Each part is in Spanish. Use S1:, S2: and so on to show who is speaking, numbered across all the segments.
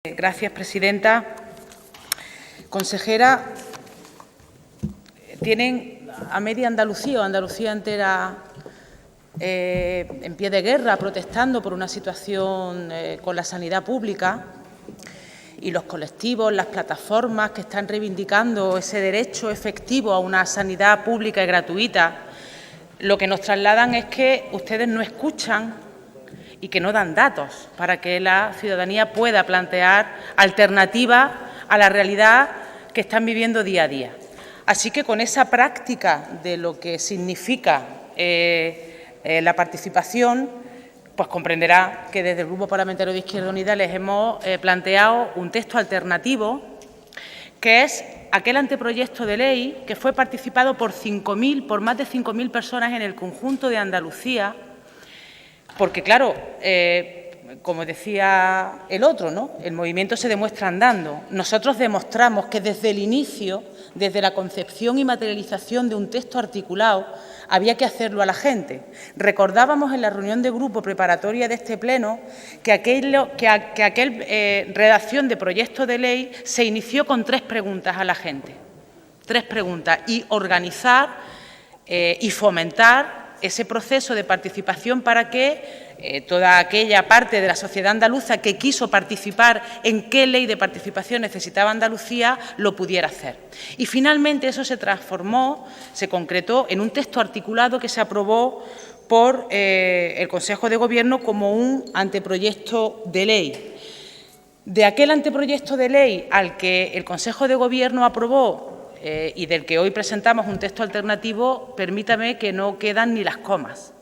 S1: Gracias, presidenta. Consejera, tienen a media Andalucía o Andalucía entera en pie de guerra, protestando por una situación con la sanidad pública, y los colectivos, las plataformas que están reivindicando ese derecho efectivo a una sanidad pública y gratuita, lo que nos trasladan es que ustedes no escuchan y que no dan datos para que la ciudadanía pueda plantear alternativas a la realidad que están viviendo día a día. Así que con esa práctica de lo que significa la participación, pues comprenderá que desde el Grupo Parlamentario de Izquierda Unida les hemos planteado un texto alternativo, que es aquel anteproyecto de ley que fue participado por más de 5.000 personas en el conjunto de Andalucía, porque, claro, como decía el otro, ¿no?, el movimiento se demuestra andando. Nosotros demostramos que desde el inicio, desde la concepción y materialización de un texto articulado, había que hacerlo a la gente. Recordábamos en la reunión de grupo preparatoria de este pleno que aquella redacción de proyecto de ley se inició con 3 preguntas a la gente. 3 preguntas, y organizar y fomentar ese proceso de participación para que toda aquella parte de la sociedad andaluza que quiso participar en qué ley de participación necesitaba Andalucía lo pudiera hacer. Y finalmente eso se transformó, se concretó en un texto articulado que se aprobó por el Consejo de Gobierno como un anteproyecto de ley. De aquel anteproyecto de ley al que el Consejo de Gobierno aprobó y del que hoy presentamos un texto alternativo, permítame que no quedan ni las comas,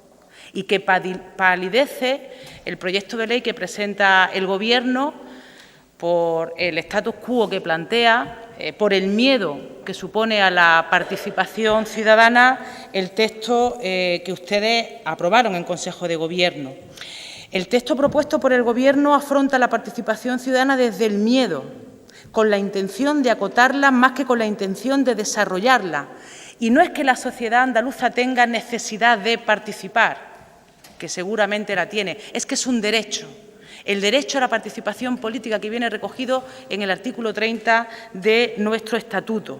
S1: y que palidece el proyecto de ley que presenta el Gobierno por el status quo que plantea, por el miedo que supone a la participación ciudadana el texto que ustedes aprobaron en Consejo de Gobierno. El texto propuesto por el Gobierno afronta la participación ciudadana desde el miedo, con la intención de acotarla más que con la intención de desarrollarla. Y no es que la sociedad andaluza tenga necesidad de participar, que seguramente la tiene, es que es un derecho, el derecho a la participación política que viene recogido en el artículo 30 de nuestro estatuto.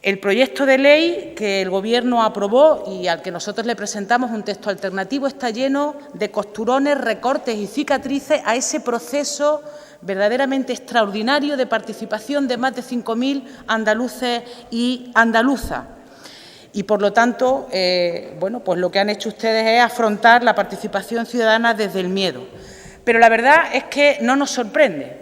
S1: El proyecto de ley que el Gobierno aprobó y al que nosotros le presentamos un texto alternativo está lleno de costurones, recortes y cicatrices a ese proceso verdaderamente extraordinario de participación de más de 5.000 andaluces y andaluzas. Y, por lo tanto, bueno, pues lo que han hecho ustedes es afrontar la participación ciudadana desde el miedo. Pero la verdad es que no nos sorprende.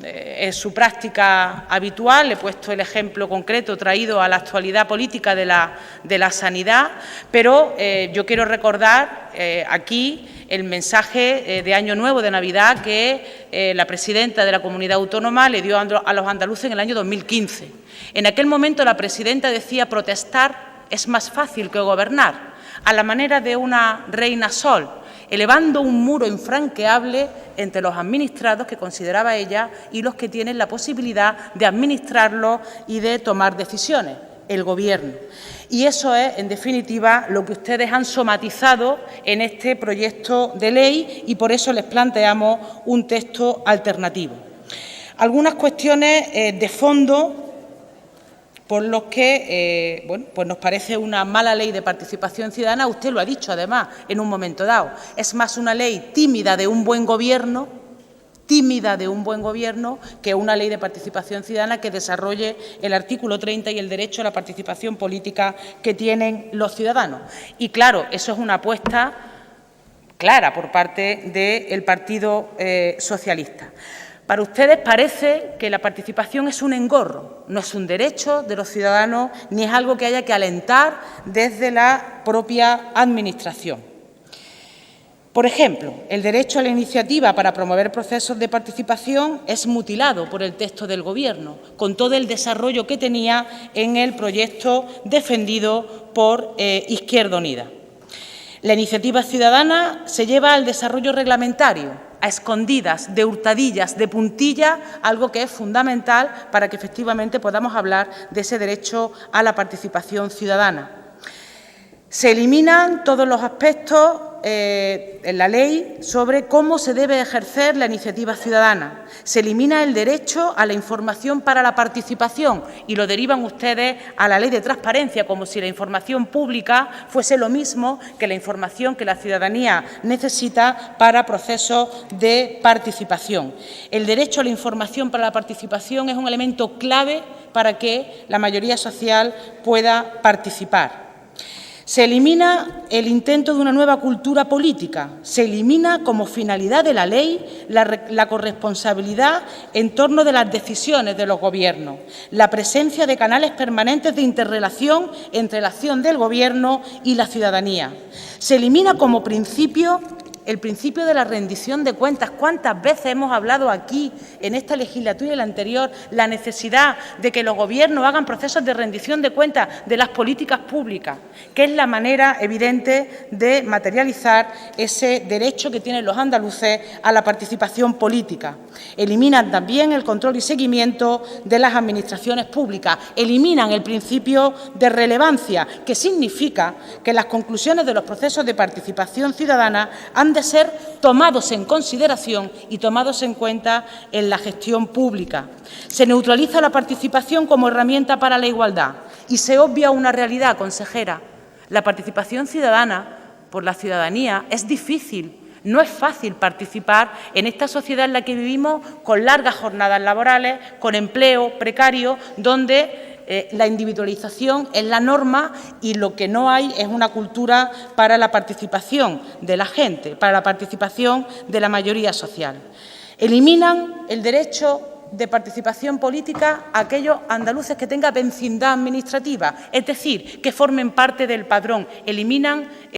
S1: Es su práctica habitual. He puesto el ejemplo concreto traído a la actualidad política de la sanidad, pero yo quiero recordar aquí el mensaje de Año Nuevo, de Navidad, que la presidenta de la Comunidad Autónoma le dio a los andaluces en el año 2015. En aquel momento la presidenta decía: protestar es más fácil que gobernar, a la manera de una reina sol, elevando un muro infranqueable entre los administrados, que consideraba ella, y los que tienen la posibilidad de administrarlo y de tomar decisiones, el Gobierno. Y eso es, en definitiva, lo que ustedes han somatizado en este proyecto de ley, y por eso les planteamos un texto alternativo. Algunas cuestiones de fondo por los que bueno, pues nos parece una mala ley de participación ciudadana. Usted lo ha dicho, además, en un momento dado. Es más una ley tímida de un buen gobierno, que una ley de participación ciudadana que desarrolle el artículo 30 y el derecho a la participación política que tienen los ciudadanos. Y, claro, eso es una apuesta clara por parte del Partido Socialista. Para ustedes parece que la participación es un engorro, no es un derecho de los ciudadanos ni es algo que haya que alentar desde la propia Administración. Por ejemplo, el derecho a la iniciativa para promover procesos de participación es mutilado por el texto del Gobierno, con todo el desarrollo que tenía en el proyecto defendido por Izquierda Unida. La iniciativa ciudadana se lleva al desarrollo reglamentario, a escondidas, de hurtadillas, de puntilla, algo que es fundamental para que efectivamente podamos hablar de ese derecho a la participación ciudadana. Se eliminan todos los aspectos en la ley sobre cómo se debe ejercer la iniciativa ciudadana. Se elimina el derecho a la información para la participación y lo derivan ustedes a la Ley de Transparencia, como si la información pública fuese lo mismo que la información que la ciudadanía necesita para procesos de participación. El derecho a la información para la participación es un elemento clave para que la mayoría social pueda participar. Se elimina el intento de una nueva cultura política, se elimina como finalidad de la ley la corresponsabilidad en torno de las decisiones de los gobiernos, la presencia de canales permanentes de interrelación entre la acción del Gobierno y la ciudadanía. Se elimina como principio el principio de la rendición de cuentas. ¿Cuántas veces hemos hablado aquí, en esta legislatura y en la anterior, la necesidad de que los gobiernos hagan procesos de rendición de cuentas de las políticas públicas, que es la manera evidente de materializar ese derecho que tienen los andaluces a la participación política? Eliminan también el control y seguimiento de las administraciones públicas, eliminan el principio de relevancia, que significa que las conclusiones de los procesos de participación ciudadana han de ser tomados en consideración y tomados en cuenta en la gestión pública. Se neutraliza la participación como herramienta para la igualdad y se obvia una realidad, consejera. La participación ciudadana por la ciudadanía es difícil. No es fácil participar en esta sociedad en la que vivimos, con largas jornadas laborales, con empleo precario, donde la individualización es la norma y lo que no hay es una cultura para la participación de la gente, para la participación de la mayoría social. Eliminan el derecho de participación política a aquellos andaluces que tengan vecindad administrativa, es decir, que formen parte del padrón. Eliminan